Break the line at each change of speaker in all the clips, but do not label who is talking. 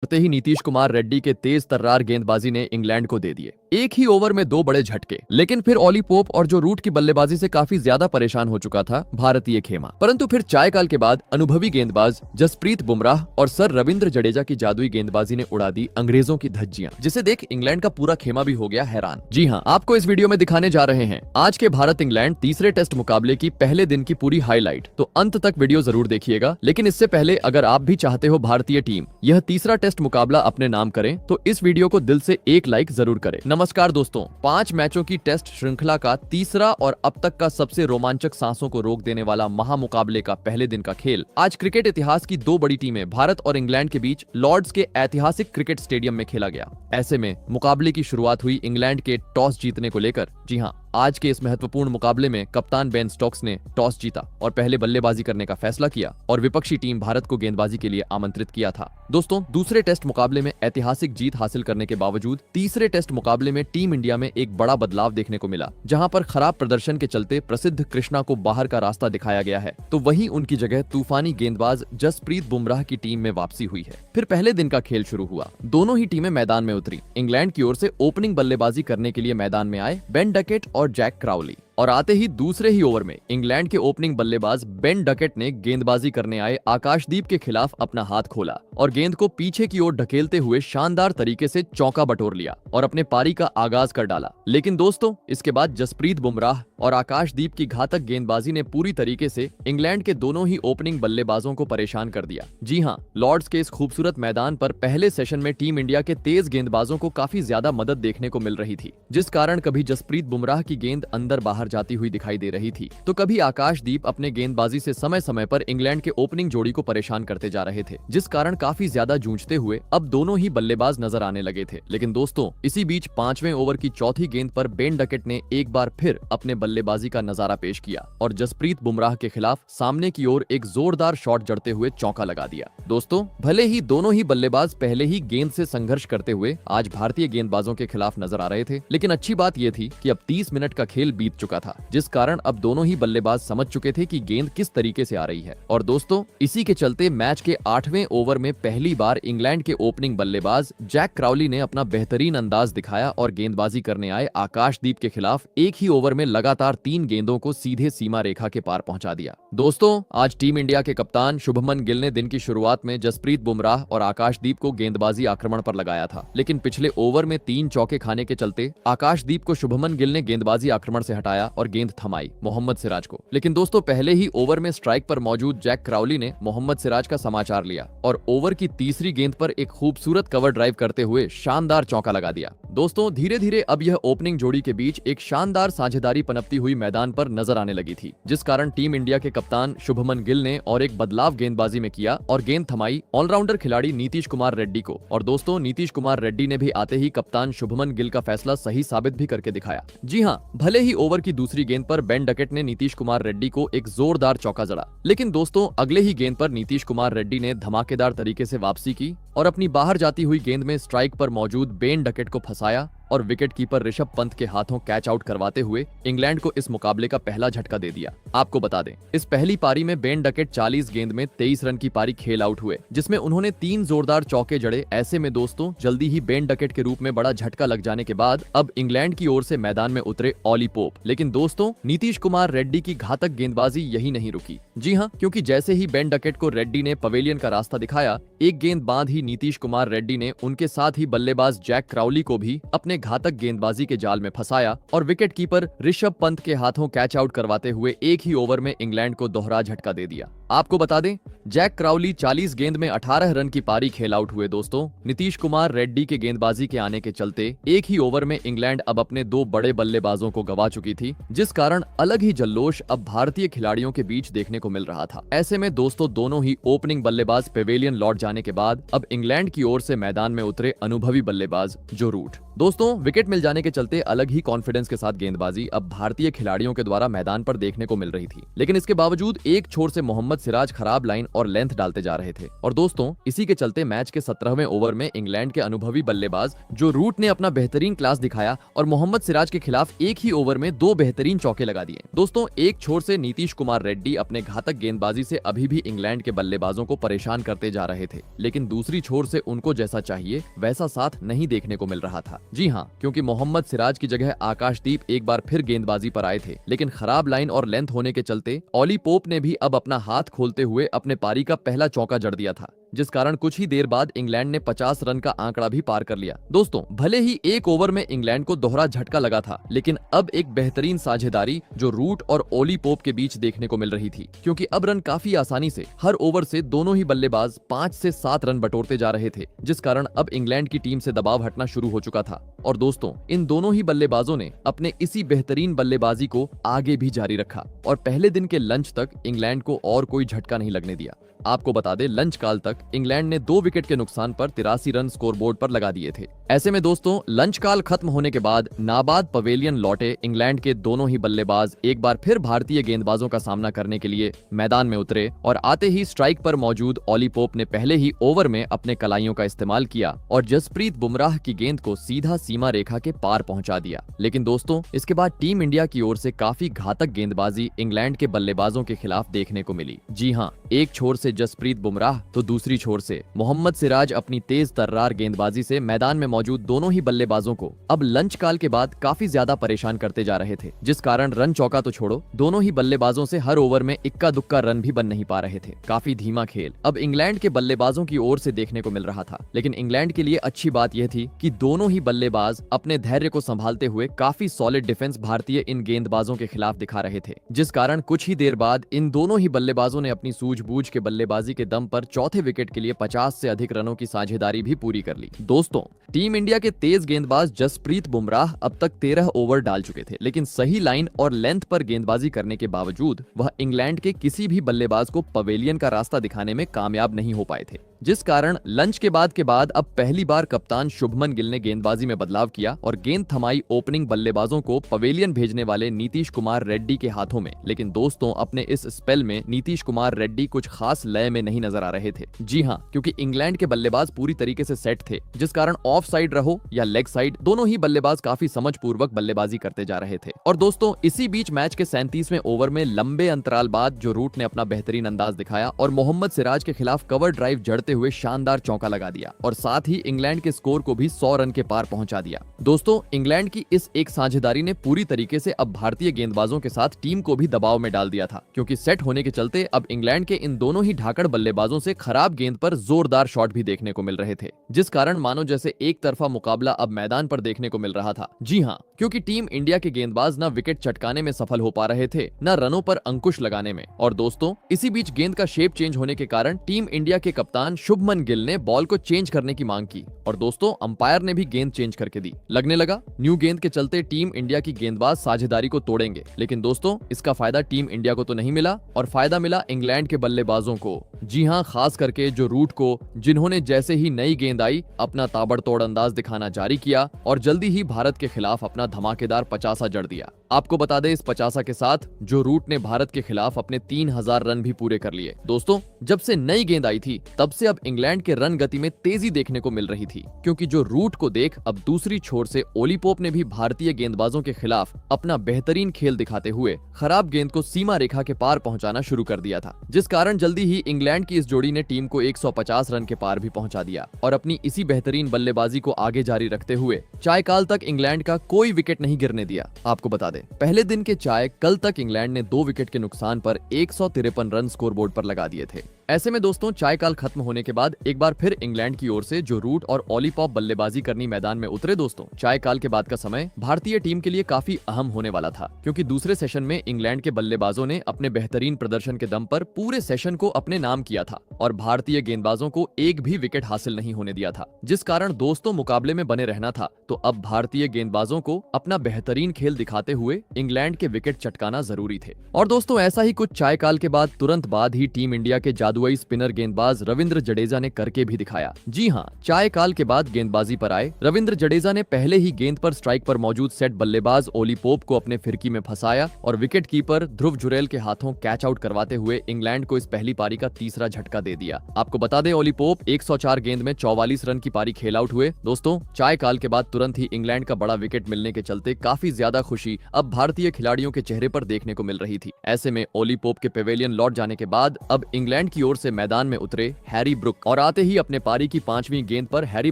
करते ही नीतीश कुमार रेड्डी के तेज तर्रार गेंदबाजी ने इंग्लैंड को दे दिए। एक ही ओवर में दो बड़े झटके, लेकिन फिर ऑली पोप और जो रूट की बल्लेबाजी से काफी ज्यादा परेशान हो चुका था भारतीय खेमा। परंतु फिर चायकाल के बाद अनुभवी गेंदबाज जसप्रीत बुमराह और सर रविंद्र जडेजा की जादुई गेंदबाजी ने उड़ा दी अंग्रेजों की धज्जियां, जिसे देख इंग्लैंड का पूरा खेमा भी हो गया हैरान। जी हाँ, आपको इस वीडियो में दिखाने जा रहे हैं आज के भारत इंग्लैंड तीसरे टेस्ट मुकाबले की पहले दिन की पूरी हाईलाइट, तो अंत तक वीडियो जरूर देखिएगा। लेकिन इससे पहले अगर आप भी चाहते हो भारतीय टीम यह तीसरा टेस्ट मुकाबला अपने नाम करे, तो इस वीडियो को दिल से एक लाइक जरूर करें। नमस्कार दोस्तों, 5 मैचों की टेस्ट श्रृंखला का तीसरा और अब तक का सबसे रोमांचक सांसों को रोक देने वाला महामुकाबले का पहले दिन का खेल आज क्रिकेट इतिहास की दो बड़ी टीमें भारत और इंग्लैंड के बीच लॉर्ड्स के ऐतिहासिक क्रिकेट स्टेडियम में खेला गया। ऐसे में मुकाबले की शुरुआत हुई इंग्लैंड के टॉस जीतने को लेकर। जी हाँ, आज के इस महत्वपूर्ण मुकाबले में कप्तान बेन स्टोक्स ने टॉस जीता और पहले बल्लेबाजी करने का फैसला किया और विपक्षी टीम भारत को गेंदबाजी के लिए आमंत्रित किया था। दोस्तों, दूसरे टेस्ट मुकाबले में ऐतिहासिक जीत हासिल करने के बावजूद तीसरे टेस्ट मुकाबले में टीम इंडिया में एक बड़ा बदलाव देखने को मिला, जहां पर खराब प्रदर्शन के चलते प्रसिद्ध कृष्णा को बाहर का रास्ता दिखाया गया है, तो वहीं उनकी जगह तूफानी गेंदबाज जसप्रीत बुमराह की टीम में वापसी हुई है। फिर पहले दिन का खेल शुरू हुआ, दोनों ही टीमें मैदान में उतरी। इंग्लैंड की ओर से ओपनिंग बल्लेबाजी करने के लिए मैदान में आए बेन डकेट और जैक क्राउली, और आते ही दूसरे ही ओवर में इंग्लैंड के ओपनिंग बल्लेबाज बेन डकेट ने गेंदबाजी करने आए आकाशदीप के खिलाफ अपना हाथ खोला और गेंद को पीछे की ओर ढकेलते हुए शानदार तरीके से चौका बटोर लिया और अपने पारी का आगाज कर डाला। लेकिन दोस्तों, इसके बाद जसप्रीत बुमराह और आकाशदीप की घातक गेंदबाजी ने पूरी तरीके से इंग्लैंड के दोनों ही ओपनिंग बल्लेबाजों को परेशान कर दिया। जी हाँ, लॉर्ड्स के इस खूबसूरत मैदान पर पहले सेशन में टीम इंडिया के तेज गेंदबाजों को काफी ज्यादा मदद देखने को मिल रही थी, जिस कारण कभी जसप्रीत बुमराह की गेंद अंदर बाहर जाती हुई दिखाई दे रही थी, तो कभी आकाशदीप अपने गेंदबाजी से समय समय पर इंग्लैंड के ओपनिंग जोड़ी को परेशान करते जा रहे थे, जिस कारण काफी ज्यादा जूझते हुए अब दोनों ही बल्लेबाज नजर आने लगे थे। लेकिन दोस्तों, इसी बीच 5वें ओवर की चौथी गेंद पर बेन डकेट ने एक बार फिर अपने बल्लेबाजी का नजारा पेश किया और जसप्रीत बुमराह के खिलाफ सामने की ओर एक जोरदार शॉट जड़ते हुए चौका लगा दिया। दोस्तों, भले ही दोनों ही बल्लेबाज पहले ही गेंद से संघर्ष करते हुए आज भारतीय गेंदबाजों के खिलाफ नजर आ रहे थे, लेकिन अच्छी बात यह थी कि अब 30 मिनट का खेल बीत चुका था, जिस कारण अब दोनों ही बल्लेबाज समझ चुके थे कि गेंद किस तरीके से आ रही है। और दोस्तों, इसी के चलते मैच के 8वें ओवर में पहली बार इंग्लैंड के ओपनिंग बल्लेबाज जैक क्राउली ने अपना बेहतरीन अंदाज दिखाया और गेंदबाजी करने आए आकाशदीप के खिलाफ एक ही ओवर में लगातार 3 गेंदों को सीधे सीमा रेखा के पार पहुंचा दिया। दोस्तों, आज टीम इंडिया के कप्तान शुभमन गिल ने दिन की शुरुआत में जसप्रीत बुमराह और आकाशदीप को गेंदबाजी आक्रमण पर लगाया था, लेकिन पिछले ओवर में 3 चौके खाने के चलते आकाशदीप को शुभमन गिल ने गेंदबाजी आक्रमण से हटाया और गेंद थमाई मोहम्मद सिराज को। लेकिन दोस्तों, पहले ही ओवर में स्ट्राइक पर मौजूद जैक क्राउली ने मोहम्मद सिराज का समाचार लिया और ओवर की तीसरी गेंद पर एक खूबसूरत कवर ड्राइव करते हुए शानदार चौका लगा दिया। दोस्तों, धीरे धीरे अब यह ओपनिंग जोड़ी के बीच एक शानदार साझेदारी पनपती हुई मैदान पर नजर आने लगी थी, जिस कारण टीम इंडिया के कप्तान शुभमन गिल ने और एक बदलाव गेंदबाजी में किया और गेंद थमाई ऑलराउंडर खिलाड़ी नीतीश कुमार रेड्डी को। और दोस्तों, नीतीश कुमार रेड्डी ने भी आते ही कप्तान शुभमन गिल का फैसला सही साबित भी करके दिखाया। जी हाँ, भले ही ओवर की दूसरी गेंद पर बेन डकेट ने नीतीश कुमार रेड्डी को एक जोरदार चौका जड़ा, लेकिन दोस्तों, अगले ही गेंद पर नीतीश कुमार रेड्डी ने धमाकेदार तरीके से वापसी की और अपनी बाहर जाती हुई गेंद में स्ट्राइक पर मौजूद बेन डकेट को फंसाया और विकेट कीपर ऋषभ पंत के हाथों कैच आउट करवाते हुए इंग्लैंड को इस मुकाबले का पहला झटका दे दिया। आपको बता दें, इस पहली पारी में बेन डकेट 40 गेंद में 23 रन की पारी खेल आउट हुए, जिसमें उन्होंने 3 जोरदार चौके जड़े। ऐसे में दोस्तों, जल्दी ही बेन डकेट के रूप में बड़ा झटका लग जाने के बाद अब इंग्लैंड की ओर से मैदान में उतरे ऑली पोप। लेकिन दोस्तों, नीतीश कुमार रेड्डी की घातक गेंदबाजी यही नहीं रुकी। जी हाँ, क्योंकि जैसे ही बेन डकेट को रेड्डी ने पवेलियन का रास्ता दिखाया, एक गेंद बाद ही नीतीश कुमार रेड्डी ने उनके साथ ही बल्लेबाज जैक क्राउली को भी अपने घातक गेंदबाजी के जाल में फंसाया और विकेट कीपर ऋषभ पंत के हाथों कैच आउट करवाते हुए एक ही ओवर में इंग्लैंड को दोहरा झटका दे दिया। आपको बता दें, जैक क्राउली 40 गेंद में 18 रन की पारी खेल आउट हुए। दोस्तों, नीतीश कुमार रेड्डी के गेंदबाजी के आने के चलते एक ही ओवर में इंग्लैंड अब अपने 2 बड़े बल्लेबाजों को गवा चुकी थी, जिस कारण अलग ही जल्लोष अब भारतीय खिलाड़ियों के बीच देखने को मिल रहा था। ऐसे में दोस्तों, दोनों ही ओपनिंग बल्लेबाज पेवेलियन लौट जाने के बाद अब इंग्लैंड की ओर से मैदान में उतरे अनुभवी बल्लेबाज जो रूट। दोस्तों, विकेट मिल जाने के चलते अलग ही कॉन्फिडेंस के साथ गेंदबाजी अब भारतीय खिलाड़ियों के द्वारा मैदान पर देखने को मिल रही थी, लेकिन इसके बावजूद एक छोर से मोहम्मद सिराज खराब लाइन और लेंथ डालते जा रहे थे। और दोस्तों इसी के चलते मैच के 17वें ओवर में इंग्लैंड के अनुभवी बल्लेबाज जो रूट ने अपना बेहतरीन क्लास दिखाया और मोहम्मद सिराज के खिलाफ एक ही ओवर में 2 बेहतरीन चौके लगा दिए। दोस्तों एक छोर से नीतीश कुमार रेड्डी अपने घातक गेंदबाजी से अभी भी इंग्लैंड के बल्लेबाजों को परेशान करते जा रहे थे, लेकिन दूसरी छोर से उनको जैसा चाहिए वैसा साथ नहीं देखने को मिल रहा था। जी हाँ, क्योंकि मोहम्मद सिराज की जगह आकाशदीप एक बार फिर गेंदबाजी पर आए थे, लेकिन खराब लाइन और लेंथ होने के चलते ऑली पोप ने भी अब अपना हाथ खोलते हुए अपने पारी का पहला चौका जड़ दिया था, जिस कारण कुछ ही देर बाद इंग्लैंड ने 50 रन का आंकड़ा भी पार कर लिया। दोस्तों भले ही एक ओवर में इंग्लैंड को दोहरा झटका लगा था, लेकिन अब एक बेहतरीन साझेदारी जो रूट और ओली पोप के बीच देखने को मिल रही थी, क्योंकि अब रन काफी आसानी से हर ओवर से दोनों ही बल्लेबाज 5 से 7 रन बटोरते जा रहे थे, जिस कारण अब इंग्लैंड की टीम से दबाव हटना शुरू हो चुका था। और दोस्तों इन दोनों ही बल्लेबाजों ने अपने इसी बेहतरीन बल्लेबाजी को आगे भी जारी रखा और पहले दिन के लंच तक इंग्लैंड को और कोई झटका नहीं लगने दिया। आपको बता दें लंच काल तक इंग्लैंड ने 2 विकेट के नुकसान पर 83 रन स्कोरबोर्ड पर लगा दिए थे। ऐसे में दोस्तों लंच काल खत्म होने के बाद नाबाद पवेलियन लौटे इंग्लैंड के दोनों ही बल्लेबाज एक बार फिर भारतीय गेंदबाजों का सामना करने के लिए मैदान में उतरे और आते ही स्ट्राइक पर मौजूद ऑली पोप ने पहले ही ओवर में अपने कलाइयों का इस्तेमाल किया और जसप्रीत बुमराह की गेंद को सीधा सीमा रेखा के पार पहुंचा दिया। लेकिन दोस्तों इसके बाद टीम इंडिया की ओर से काफी घातक गेंदबाजी इंग्लैंड के बल्लेबाजों के खिलाफ देखने को मिली। जी हाँ, एक छोर से जसप्रीत बुमराह तो दूसरी छोर से मोहम्मद सिराज अपनी तेज तर्रार गेंदबाजी से मैदान में मौजूद दोनों ही बल्लेबाजों को अब लंच काल के बाद काफी ज्यादा परेशान करते जा रहे थे, जिस कारण रन चौका तो छोड़ो, दोनों ही बल्लेबाजों से हर ओवर में इक्का दुक्का रन भी बन नहीं पा रहे थे। काफी धीमा खेल अब इंग्लैंड के बल्लेबाजों की ओर से देखने को मिल रहा था, लेकिन इंग्लैंड के लिए अच्छी बात यह थी कि दोनों ही बल्लेबाज अपने धैर्य को संभालते हुए काफी सॉलिड डिफेंस भारतीय इन गेंदबाजों के खिलाफ दिखा रहे थे, जिस कारण कुछ ही देर बाद इन दोनों ही बल्लेबाजों ने अपनी सूझबूझ के बल्लेबाजी के दम पर चौथे विकेट के लिए 50 से अधिक रनों की साझेदारी भी पूरी कर ली। दोस्तों टीम इंडिया के तेज गेंदबाज जसप्रीत बुमराह अब तक 13 ओवर डाल चुके थे, लेकिन सही लाइन और लेंथ पर गेंदबाजी करने के बावजूद वह इंग्लैंड के किसी भी बल्लेबाज को पवेलियन का रास्ता दिखाने में कामयाब नहीं हो पाए थे, जिस कारण लंच के बाद अब पहली बार कप्तान शुभमन गिल ने गेंदबाजी में बदलाव किया और गेंद थमाई ओपनिंग बल्लेबाजों को पवेलियन भेजने वाले नीतीश कुमार रेड्डी के हाथों में। लेकिन दोस्तों अपने इस स्पेल में नीतीश कुमार रेड्डी कुछ खास लय में नहीं नजर आ रहे थे। जी हाँ, क्योंकि इंग्लैंड के बल्लेबाज पूरी तरीके से सेट थे, जिस कारण ऑफ साइड रहो या लेग साइड दोनों ही बल्लेबाज काफी समझ पूर्वक बल्लेबाजी करते जा रहे थे। और दोस्तों इसी बीच मैच के 37वें ओवर में लंबे अंतराल बाद जो रूट ने अपना बेहतरीन अंदाज दिखाया और मोहम्मद सिराज के खिलाफ कवर ड्राइव जड़ते हुए शानदार चौका लगा दिया और साथ ही इंग्लैंड के स्कोर को भी 100 रन के पार पहुंचा दिया। दोस्तों इंग्लैंड की इस एक साझेदारी ने पूरी तरीके से अब भारतीय गेंदबाजों के साथ टीम को भी दबाव में डाल दिया था, क्योंकि सेट होने के चलते अब इंग्लैंड के इन दोनों ही ढाकड़ बल्लेबाजों से खराब गेंद पर जोरदार शॉट भी देखने को मिल रहे थे, जिस कारण मानो जैसे एक तरफा मुकाबला अब मैदान पर देखने को मिल रहा था। जी हाँ, क्योंकि टीम इंडिया के गेंदबाज न विकेट चटकाने में सफल हो पा रहे थे न रनों पर अंकुश लगाने में। और दोस्तों इसी बीच गेंद का शेप चेंज होने के कारण टीम इंडिया के कप्तान शुभमन गिल ने बॉल को चेंज करने की मांग की और दोस्तों अंपायर ने भी गेंद चेंज करके दी। लगने लगा न्यू गेंद के चलते टीम इंडिया की गेंदबाज साझेदारी को तोड़ेंगे, लेकिन दोस्तों इसका फायदा टीम इंडिया को तो नहीं मिला और फायदा मिला इंग्लैंड के बल्लेबाजों को। जी हाँ, खास करके जो रूट को, जिन्होंने जैसे ही नई गेंद आई अपना ताबड़तोड़ अंदाज दिखाना जारी किया और जल्दी ही भारत के खिलाफ अपना धमाकेदार 50 जड़ दिया। आपको बता दें इस 50 के साथ जो रूट ने भारत के खिलाफ अपने 3000 रन भी पूरे कर लिए। दोस्तों जब से नई गेंद आई थी तब से अब इंग्लैंड के रन गति में तेजी देखने को मिल रही थी, क्योंकि जो रूट को देख अब दूसरी छोर से ओली पोप ने भी भारतीय गेंदबाजों के खिलाफ अपना बेहतरीन खेल दिखाते हुए खराब गेंद को सीमा रेखा के पार पहुंचाना शुरू कर दिया था, जिस कारण जल्दी ही इंग्लैंड की इस जोड़ी ने टीम को 150 रन के पार भी पहुंचा दिया और अपनी इसी बेहतरीन बल्लेबाजी को आगे जारी रखते हुए चायकाल तक इंग्लैंड का कोई विकेट नहीं गिरने दिया। आपको बता दें पहले दिन के चाय कल तक इंग्लैंड ने 2 विकेट के नुकसान पर 153 रन स्कोरबोर्ड पर लगा दिए थे। ऐसे में दोस्तों चायकाल खत्म होने के बाद एक बार फिर इंग्लैंड की ओर से जो रूट और ओली पोप बल्लेबाजी करनी मैदान में उतरे। दोस्तों चायकाल के बाद का समय भारतीय टीम के लिए काफी अहम होने वाला था, क्योंकि दूसरे सेशन में इंग्लैंड के बल्लेबाजों ने अपने बेहतरीन प्रदर्शन के दम पर पूरे सेशन को अपने नाम किया था और भारतीय गेंदबाजों को एक भी विकेट हासिल नहीं होने दिया था, जिस कारण दोस्तों मुकाबले में बने रहना था। तो अब भारतीय गेंदबाजों को अपना बेहतरीन खेल दिखाते हुए इंग्लैंड के विकेट चटकाना जरूरी थे। और दोस्तों ऐसा ही कुछ चायकाल के बाद तुरंत बाद ही टीम इंडिया के जादुई स्पिनर गेंदबाज रविंद्र जडेजा ने करके भी दिखाया। जी हाँ, चाय काल के बाद गेंदबाजी पर आए रविंद्र जडेजा ने पहले ही गेंद पर स्ट्राइक पर मौजूद सेट बल्लेबाज ओली पोप को अपने फिरकी में फंसाया और विकेट कीपर ध्रुव जुरेल के हाथों कैच आउट करवाते हुए इंग्लैंड को इस पहली पारी का तीसरा झटका दे दिया। आपको बता दें, ओली पोप 104 गेंद में 44 रन की पारी खेल आउट हुए। दोस्तों, चाय काल के बाद तुरंत ही इंग्लैंड का बड़ा विकेट मिलने के चलते काफी ज्यादा खुशी अब भारतीय खिलाड़ियों के चेहरे पर देखने को मिल रही थी। ऐसे में ओली पोप के पेवेलियन लौट जाने के बाद अब इंग्लैंड की ओर से मैदान में उतरे हैरी ब्रुक और आते ही अपने पारी की 5वीं गेंद पर हैरी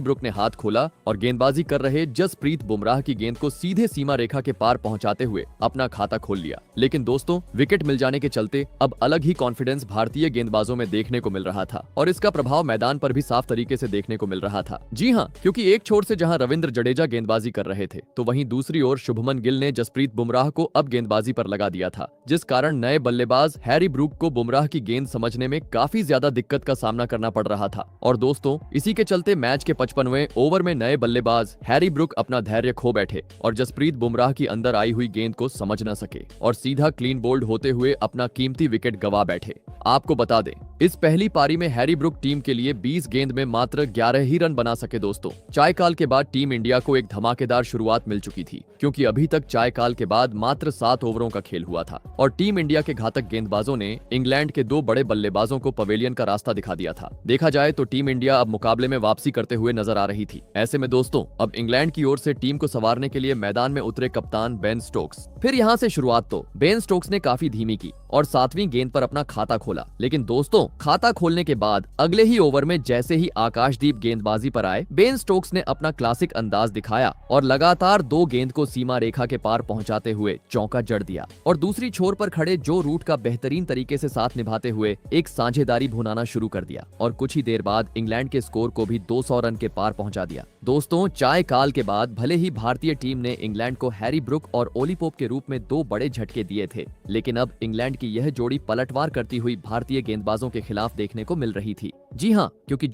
ब्रुक ने हाथ खोला और गेंदबाजी कर रहे जसप्रीत बुमराह की गेंद को सीधे सीमा रेखा के पार पहुंचाते हुए अपना खाता खोल लिया। लेकिन दोस्तों, विकेट मिल जाने के चलते अब अलग ही कॉन्फिडेंस भारतीय गेंदबाजों में देखने को मिल रहा था और इसका प्रभाव मैदान पर भी साफ तरीके से देखने को मिल रहा था। जी हाँ, क्योंकि एक छोर से जहां रविंद्र जडेजा गेंदबाजी कर रहे थे तो वहीं दूसरी ओर शुभमन गिल ने जसप्रीत बुमराह को अब गेंदबाजी पर लगा दिया था, जिस कारण नए बल्लेबाज हैरी ब्रुक को बुमराह की गेंद समझने में काफी ज्यादा दिक्कत का सामना करना पड़ रहा था। और दोस्तों, इसी के चलते मैच के 55वें ओवर में नए बल्लेबाज हैरी ब्रुक अपना धैर्य खो बैठे और जसप्रीत बुमराह की अंदर आई हुई गेंद को समझ न सके और सीधा क्लीन बोल्ड होते हुए अपना कीमती विकेट गवा बैठे। आपको बता दें, इस पहली पारी में हैरी ब्रुक टीम के लिए 20 गेंद में मात्र 11 ही रन बना सके। दोस्तों, चाय काल के बाद टीम इंडिया को एक धमाकेदार शुरुआत मिल चुकी थी, क्योंकि अभी तक चाय काल के बाद मात्र 7 ओवरों का खेल हुआ था और टीम इंडिया के घातक गेंदबाजों ने इंग्लैंड के 2 बड़े बल्लेबाजों को पवेलियन का रास्ता दिखा दिया था। देखा जाए तो टीम इंडिया अब मुकाबले में वापसी करते हुए नजर आ रही थी। ऐसे में दोस्तों, अब इंग्लैंड की ओर से टीम को संवारने के लिए मैदान में उतरे कप्तान बेन स्टोक्स। फिर यहाँ से शुरुआत तो बेन स्टोक्स ने काफी धीमी की और 7वीं गेंद पर अपना खाता खोला। लेकिन दोस्तों, खाता खोलने के बाद अगले ही ओवर में जैसे ही आकाशदीप गेंदबाजी पर आए, बेन स्टोक्स ने अपना क्लासिक अंदाज दिखाया और लगातार 2 गेंद को सीमा रेखा के पार पहुंचाते हुए चौका जड़ दिया और दूसरी छोर पर खड़े जो रूट का बेहतरीन तरीके से साथ निभाते हुए एक साझेदारी भुनाना शुरू कर दिया और कुछ ही देर बाद इंग्लैंड के स्कोर को भी 200 रन के पार पहुंचा दिया। दोस्तों, चाय काल के बाद भले ही भारतीय टीम ने इंग्लैंड को हैरी ब्रुक और ओली पोप के रूप में 2 बड़े झटके दिए थे, लेकिन अब इंग्लैंड की यह जोड़ी पलटवार करती हुई भारतीय गेंदबाजों के खिलाफ देखने को मिल रही थी। जी हाँ, क्योंकि